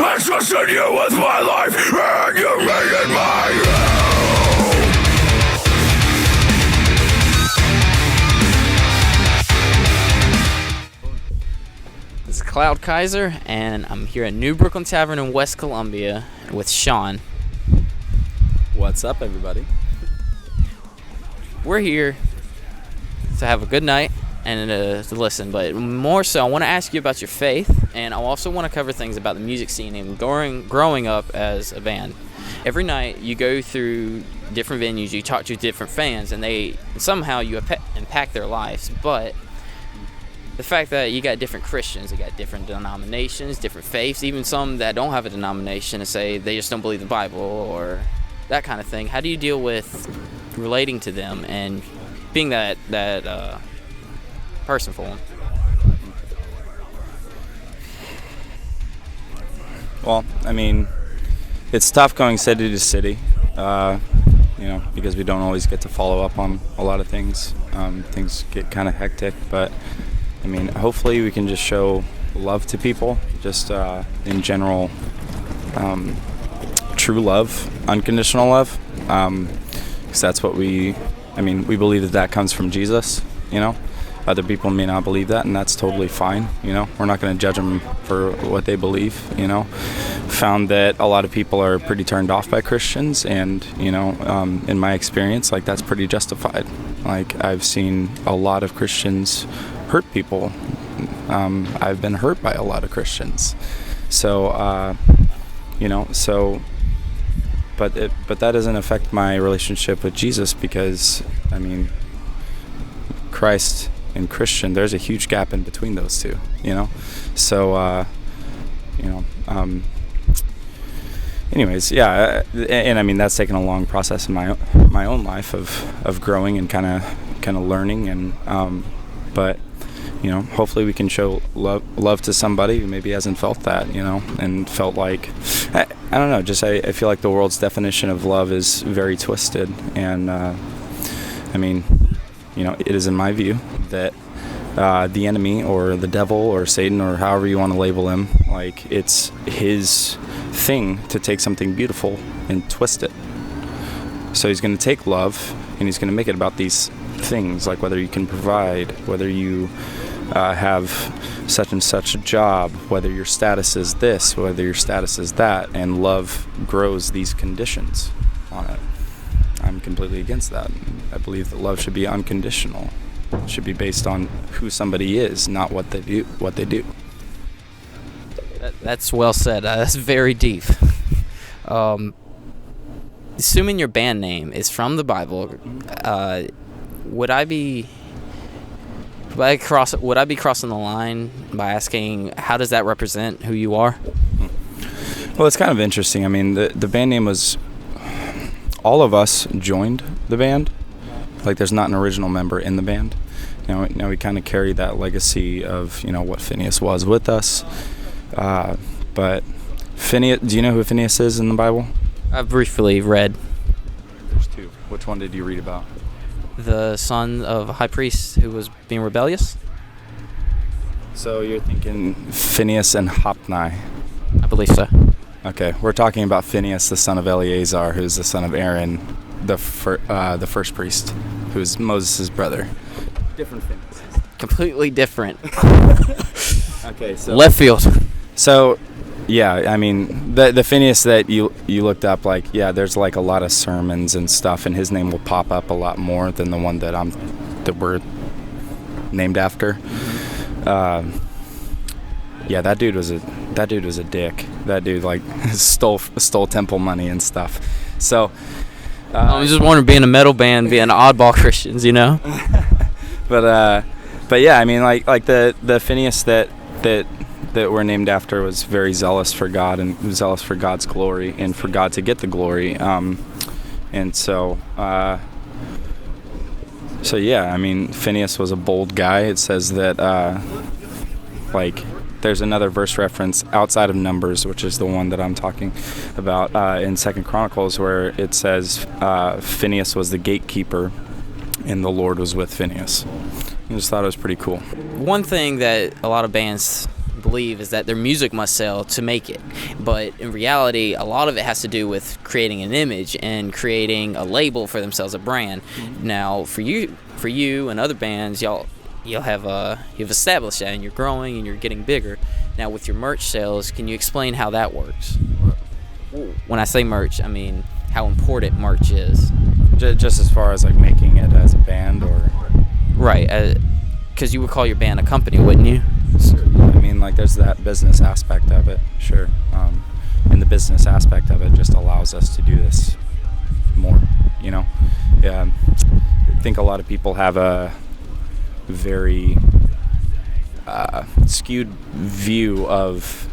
I trusted you with my life, and you made it my own. This is Cloud Kaiser, and I'm here at New Brooklyn Tavern in West Columbia with Sean. What's up, everybody? We're here to have a good night and to listen, but more so, I want to ask you about your faith, and I also want to cover things about the music scene and growing up as a band. Every night, you go through different venues, you talk to different fans, and somehow you impact their lives, but the fact that you got different Christians, you got different denominations, different faiths, even some that don't have a denomination and say they just don't believe the Bible or that kind of thing. How do you deal with relating to them and being that person for them? Well, I mean, it's tough going city to city, because we don't always get to follow up on a lot of things. Things get kind of hectic, but I mean, hopefully we can just show love to people, just in general, true love, unconditional love, because that's what we believe that comes from Jesus, Other people may not believe that, and that's totally fine, We're not going to judge them for what they believe, Found that a lot of people are pretty turned off by Christians, and, in my experience, that's pretty justified. I've seen a lot of Christians hurt people. I've been hurt by a lot of Christians. So, but that doesn't affect my relationship with Jesus, because, Christ and Christian, there's a huge gap in between those two, So, anyways, yeah, and that's taken a long process in my own life of growing and kind of learning, and but hopefully we can show love to somebody who maybe hasn't felt that, and felt like, I don't know, just I feel like the world's definition of love is very twisted, and it is in my view that the enemy or the devil or Satan or however you want to label him, it's his thing to take something beautiful and twist it. So he's going to take love and he's going to make it about these things, like whether you can provide, whether you have such and such a job, whether your status is this, whether your status is that, and love grows these conditions on it. I'm completely against that. I believe that love should be unconditional. It should be based on who somebody is, not what they do. That's well said. That's very deep. Assuming your band name is from the Bible, would I be crossing the line by asking, how does that represent who you are? Well, it's kind of interesting. The band name was, all of us joined the band. There's not an original member in the band. Now we kind of carry that legacy of, what Phinehas was with us. But Phinehas, do you know who Phinehas is in the Bible? I've briefly read. There's two. Which one did you read about? The son of a high priest who was being rebellious. So you're thinking Phinehas and Hophni. I believe so. Okay, we're talking about Phinehas, the son of Eleazar, who's the son of Aaron, the first priest, who's Moses' brother. Different Phinehas. Completely different. Okay, so left field. So, yeah, the Phinehas that you looked up, there's a lot of sermons and stuff, and his name will pop up a lot more than the one that we're named after. Yeah, that dude was a dick. That dude stole temple money and stuff. So I was just wondering, being a metal band, being oddball Christians, But yeah, the Phinehas that we're named after was very zealous for God and zealous for God's glory and for God to get the glory. And so yeah, Phinehas was a bold guy. It says that there's another verse reference outside of Numbers, which is the one that I'm talking about, in 2 Chronicles, where it says Phinehas was the gatekeeper and the Lord was with Phinehas. I just thought it was pretty cool. One thing that a lot of bands believe is that their music must sell to make it. But in reality, a lot of it has to do with creating an image and creating a label for themselves, a brand. Now, for you and other bands, you've established that, and you're growing and you're getting bigger. Now, with your merch sales, can you explain how that works? When I say merch, I mean how important merch is. Just as far as like making it as a band, or right? Because you would call your band a company, wouldn't you? I mean, like, there's that business aspect of it, sure. And the business aspect of it just allows us to do this more, you know. Yeah, I think a lot of people have a very skewed view of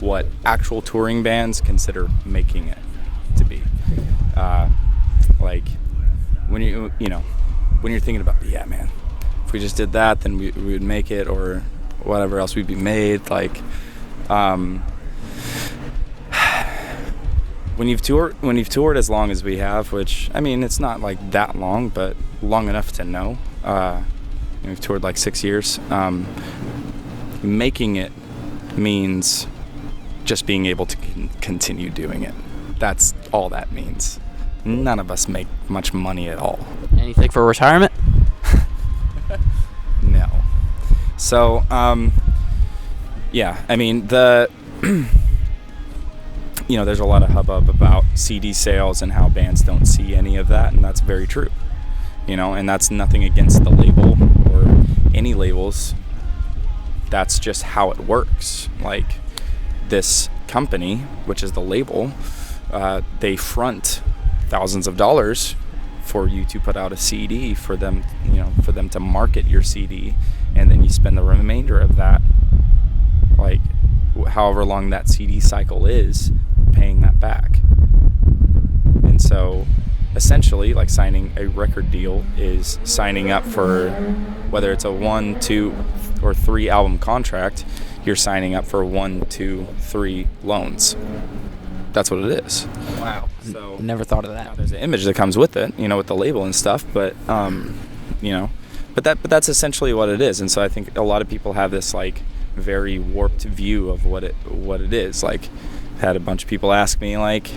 what actual touring bands consider making it to be. Like, when you're thinking about, yeah, man, if we just did that, then we would make it, or whatever else we'd be made. Like, when you've toured as long as we have, which, I mean, it's not like that long, but long enough to know. We've toured like 6 years. Making it means just being able to continue doing it. That's all that means. None of us make much money at all. Anything for retirement? No. So, yeah, I mean, there's a lot of hubbub about CD sales and how bands don't see any of that, and that's very true. And that's nothing against the label or any labels. That's just how it works. Like, this company, which is the label, they front thousands of dollars for you to put out a CD, for them to market your CD, and then you spend the remainder of that, like however long that CD cycle is, paying that back. And so essentially, like, signing a record deal is signing up for, whether it's a 1, 2, or 3 album contract, you're signing up for 1, 2, 3 loans. That's what it is. Wow. So never thought of that. There's an image that comes with it, with the label and stuff, but but that's essentially what it is. And so I think a lot of people have this like very warped view of what it is. Like, had a bunch of people ask me like,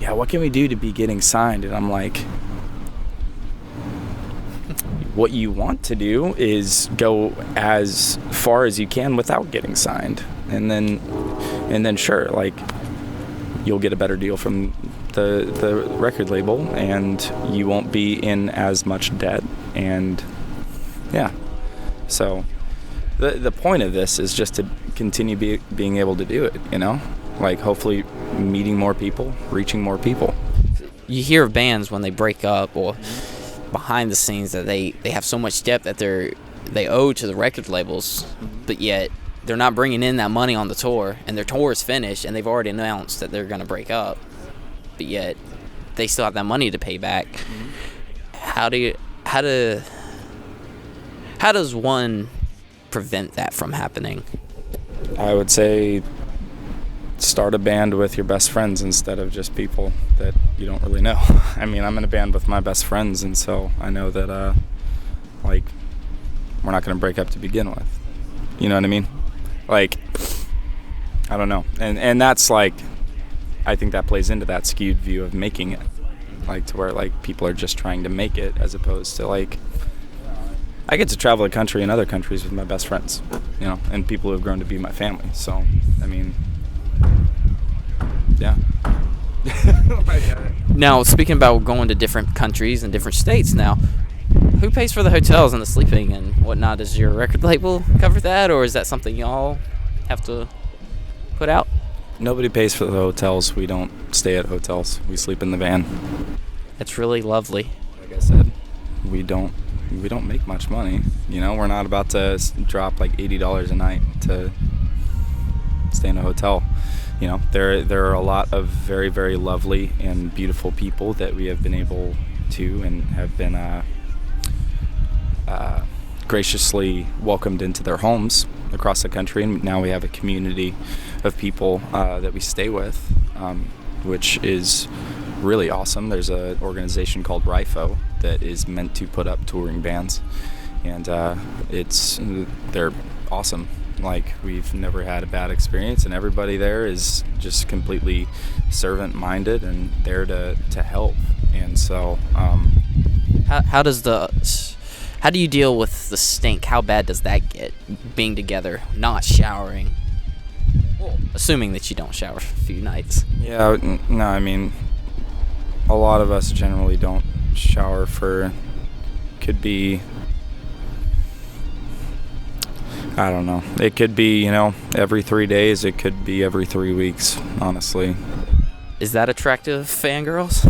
yeah, what can we do to be getting signed? And I'm like, what you want to do is go as far as you can without getting signed, and then sure, like, you'll get a better deal from the record label, and you won't be in as much debt. And yeah, so the point of this is just to continue being able to do it, like, hopefully meeting more people, reaching more people. You hear of bands when they break up, or behind the scenes, that they have so much debt that they owe to the record labels, but yet they're not bringing in that money on the tour, and their tour is finished, and they've already announced that they're going to break up, but yet they still have that money to pay back. How does one prevent that from happening? I would say start a band with your best friends instead of just people that you don't really know. I mean, I'm in a band with my best friends, and so I know that like, we're not going to break up to begin with. You know what I mean? Like, I don't know. And that's like, I think that plays into that skewed view of making it. Like, to where, like, people are just trying to make it, as opposed to, like, I get to travel the country and other countries with my best friends, and people who have grown to be my family. So, I mean, yeah. Now, speaking about going to different countries and different states now, who pays for the hotels and the sleeping and whatnot? Does your record label cover that, or is that something y'all have to put out? Nobody pays for the hotels. We don't stay at hotels. We sleep in the van. That's really lovely. Like I said, we don't make much money. We're not about to drop like $80 a night to stay in a hotel. There are a lot of very, very lovely and beautiful people that we have been able to and have been graciously welcomed into their homes across the country, and now we have a community of people that we stay with, which is really awesome. There's an organization called RIFO that is meant to put up touring bands, and they're awesome. Like, we've never had a bad experience, and everybody there is just completely servant-minded and there to help. And so, How do you deal with the stink? How bad does that get? Being together, not showering. Well, assuming that you don't shower for a few nights. yeah, no, I mean, a lot of us generally don't shower for, could be, I don't know. It could be, every 3 days. It could be every 3 weeks, honestly. Is that attractive, fangirls?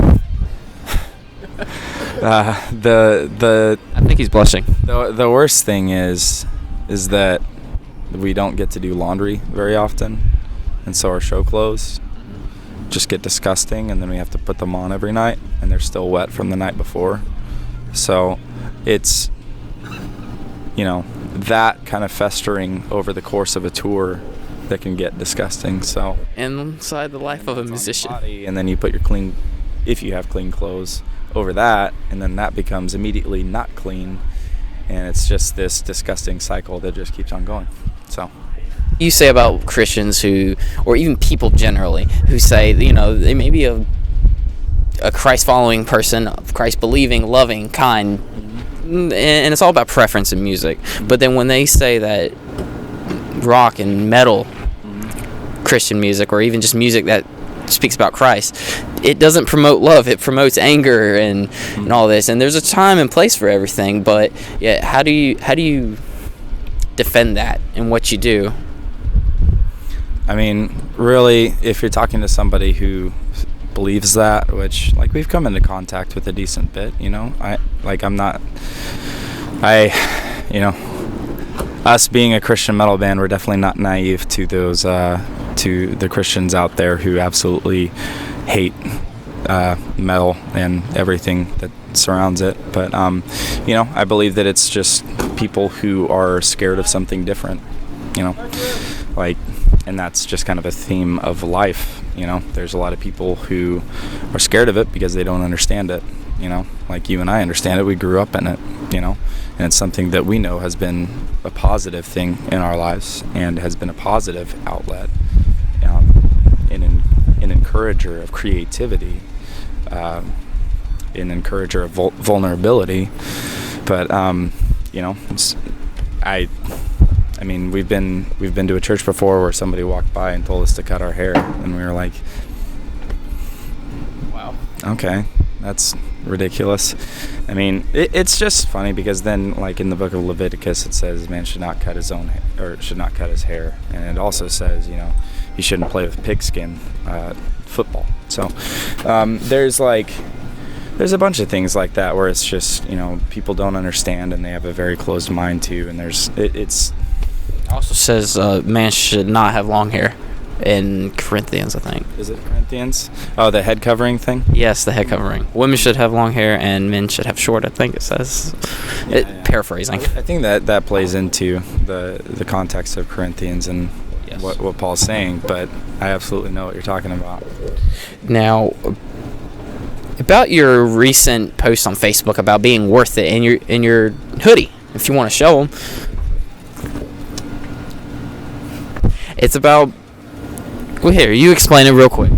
I think he's blushing. The worst thing is that we don't get to do laundry very often, and so our show clothes just get disgusting, and then we have to put them on every night, and they're still wet from the night before. So it's, that kind of festering over the course of a tour that can get disgusting. So Inside the life of a musician. and then you put if you have clean clothes, over that, and then that becomes immediately not clean, and it's just this disgusting cycle that just keeps on going. So You say about Christians or even people generally, who say, they may be a Christ-following person, Christ-believing, loving, kind, and it's all about preference in music. But then when they say that rock and metal Christian music, or even just music that speaks about Christ, it doesn't promote love, it promotes anger and all this, and there's a time and place for everything. But yeah, how do you defend that in what you do? I mean, really, if you're talking to somebody who believes that, which, like, we've come into contact with a decent bit, us being a Christian metal band, we're definitely not naive to those to the Christians out there who absolutely hate metal and everything that surrounds it. But I believe that it's just people who are scared of something different, and that's just kind of a theme of life. There's a lot of people who are scared of it because they don't understand it, like you and I understand it. We grew up in it, and it's something that we know has been a positive thing in our lives and has been a positive outlet, an encourager of creativity, an encourager of vulnerability. But I mean, we've been to a church before where somebody walked by and told us to cut our hair, and we were like, Wow. Okay, that's ridiculous. I mean, it's just funny because then, like, in the book of Leviticus, it says man should not cut his own should not cut his hair, and it also says you shouldn't play with pigskin football. So there's a bunch of things like that where it's just people don't understand, and they have a very closed mind too. And it's Also says man should not have long hair in Corinthians, I think. Is it Corinthians? Oh, the head covering thing? Yes, the head covering. Women should have long hair and men should have short, I think it says. Yeah. Paraphrasing. I think that plays into the context of Corinthians and Yes. what Paul's saying, but I absolutely know what you're talking about. Now, about your recent post on Facebook about being worth it in your hoodie, if you want to show them. It's about... Well, here, you explain it real quick.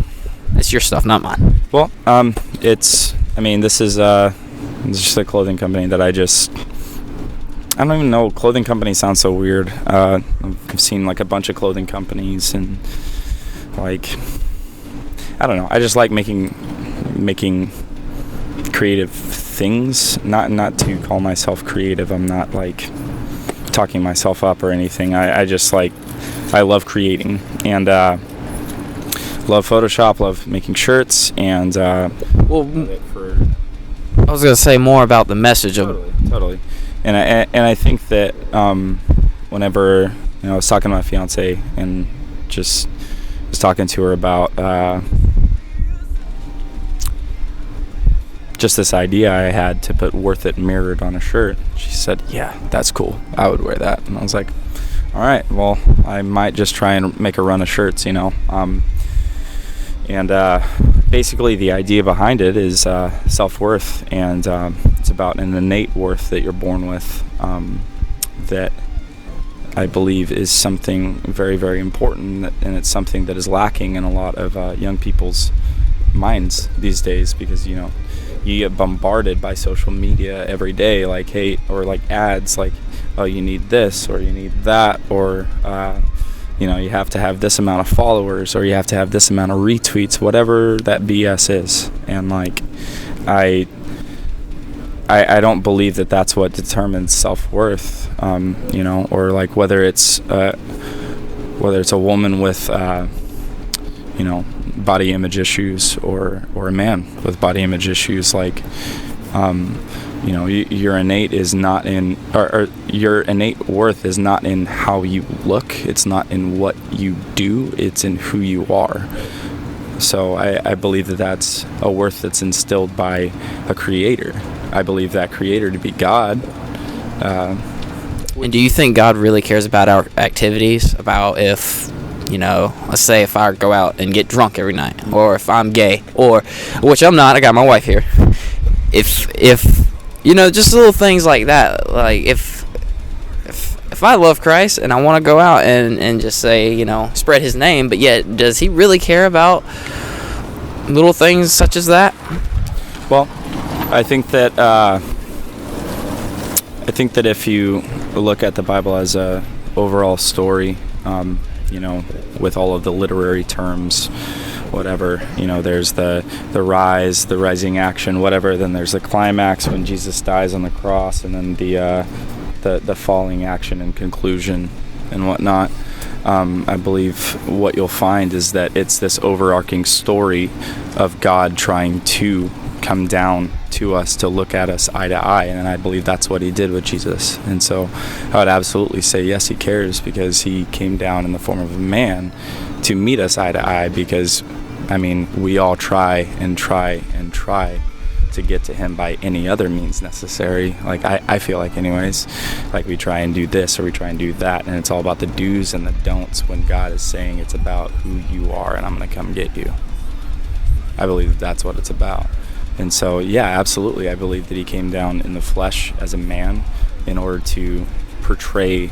It's your stuff, not mine. Well, this is just a clothing company that I don't even know. Clothing company sounds so weird. I've seen like a bunch of clothing companies, and like, I don't know. I just like making creative things. Not to call myself creative. I'm not like talking myself up or anything. I just like, I love creating, and love Photoshop, love making shirts, and I was gonna say more about the message of totally. And I think that whenever I was talking to my fiance and just was talking to her about just this idea I had to put "worth it" mirrored on a shirt, she said, "Yeah, that's cool. I would wear that." And I was like, "All right, well, I might just try and make a run of shirts, And basically, the idea behind it is self-worth, and it's about an innate worth that you're born with, that I believe is something very, very important, and it's something that is lacking in a lot of young people's minds these days, because you get bombarded by social media every day, like hate or like ads, like, oh, you need this or you need that, or you have to have this amount of followers, or you have to have this amount of retweets, whatever that BS is. And like I don't believe that that's what determines self-worth, or like whether it's a woman with body image issues, or a man with body image issues. Like your innate is not in, or your innate worth is not in how you look, it's not in what you do, it's in who you are. So I believe that that's a worth that's instilled by a creator. I believe that creator to be God. And do you think God really cares about our activities? About if, let's say if I go out and get drunk every night, or if I'm gay, or, which I'm not, I got my wife here. If just little things like that. Like if I love Christ and I want to go out and just say, spread his name, but yet does he really care about little things such as that? Well, I think that if you look at the Bible as a overall story, with all of the literary terms, whatever, there's the rise, the rising action, whatever, then there's the climax when Jesus dies on the cross, and then the falling action and conclusion and whatnot. I believe what you'll find is that it's this overarching story of God trying to come down to us, to look at us eye to eye, and I believe that's what he did with Jesus. And so I would absolutely say yes, he cares, because he came down in the form of a man to meet us eye to eye, because we all try to get to him by any other means necessary. Like I feel like anyways, like we try and do this or we try and do that, and it's all about the do's and the don'ts, when God is saying it's about who you are and I'm going to come get you. I believe that's what it's about. And so, yeah, absolutely, I believe that he came down in the flesh as a man in order to portray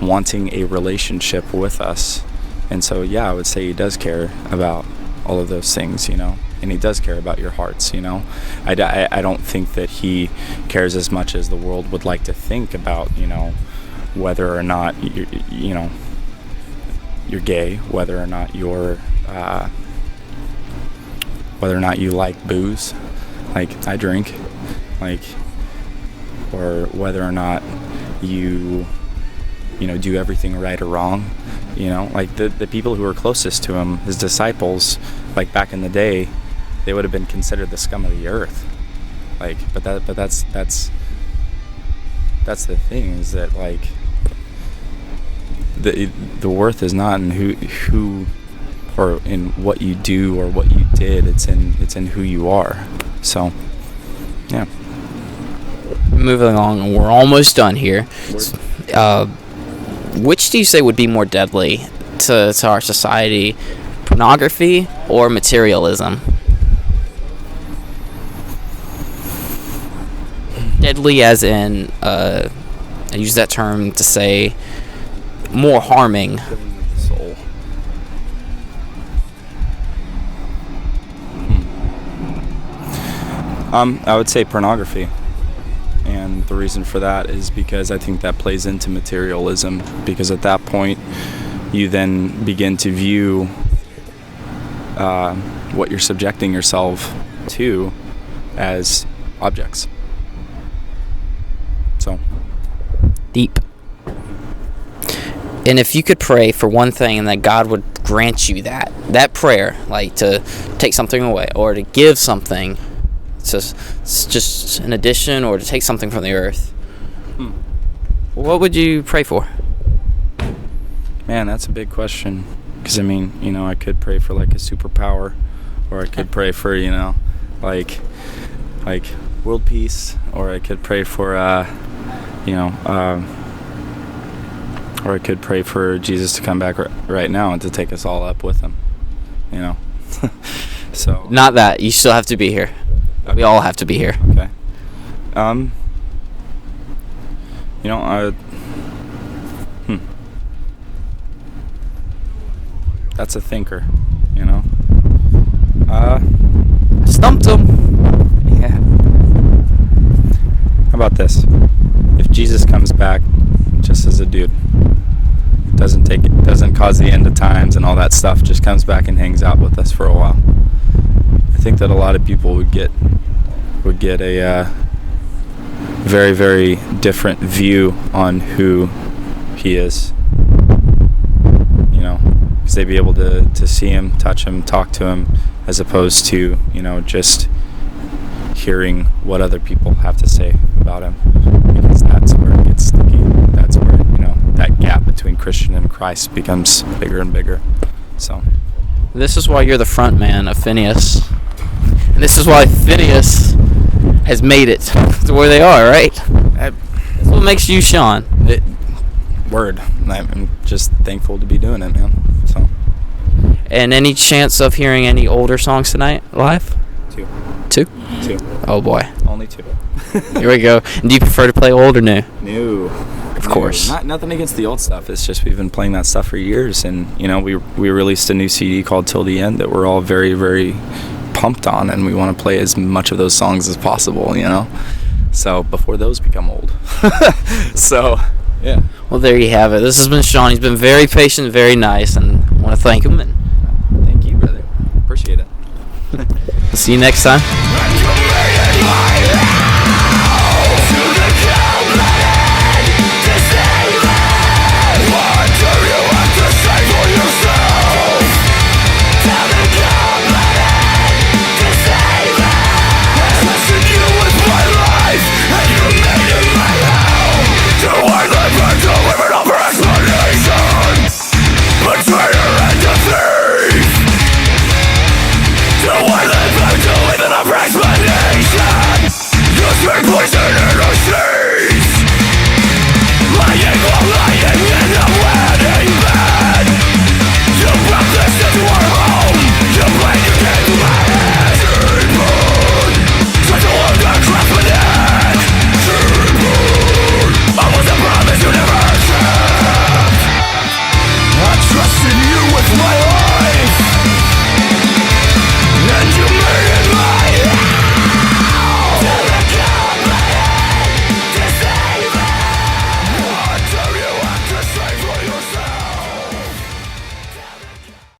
wanting a relationship with us. And so, yeah, I would say he does care about all of those things, and he does care about your hearts, I don't think that he cares as much as the world would like to think about, whether or not you're gay, whether or not you like booze, like I drink, like, or whether or not you do everything right or wrong, like the people who were closest to him, his disciples, like back in the day, they would have been considered the scum of the earth. Like, but that's the thing, is that like the worth is not in who or in what you do or what you did. It's in who you are. So, yeah. Moving along, we're almost done here. Which do you say would be more deadly to our society, pornography or materialism? Deadly as in, I use that term to say more harming. Soul. I would say pornography. And the reason for that is because I think that plays into materialism, because at that point you then begin to view what you're subjecting yourself to as objects. So Deep. And if you could pray for one thing and that God would grant you that prayer, like to take something away or to give something, it's just an addition, or to take something from the earth, what would you pray for? Man, that's a big question. Because I could pray for like a superpower, or I could pray for like world peace, or I could pray for or I could pray for Jesus to come back right now and to take us all up with him. So not that you still have to be here. Okay. We all have to be here. Okay. That's a thinker, you know. Stumped him. Yeah. How about this? If Jesus comes back just as a dude, doesn't cause the end of times and all that stuff, just comes back and hangs out with us for a while, I think that a lot of people would get a very, very different view on who he is. You know, because they'd be able to see him, touch him, talk to him, as opposed to, you know, just hearing what other people have to say about him, because that's where it gets sticky. That's where, you know, that gap between Christian and Christ becomes bigger and bigger. So This is why you're the front man of Phinehas. And this is why Phinehas has made it to where they are, right? That's what makes you Sean. Word. I'm just thankful to be doing it, man. So. And any chance of hearing any older songs tonight live? Two? Oh boy. Only 2. Here we go. And do you prefer to play old or new? New. Of course. Nothing against the old stuff. It's just we've been playing that stuff for years, and you know we released a new CD called Till the End that we're all very, very pumped on, and we want to play as much of those songs as possible. You know, so before those become old. So yeah. Well, there you have it. This has been Sean. He's been very patient, very nice, and I want to thank him. And Thank you, brother. Appreciate it. we'll see you next time.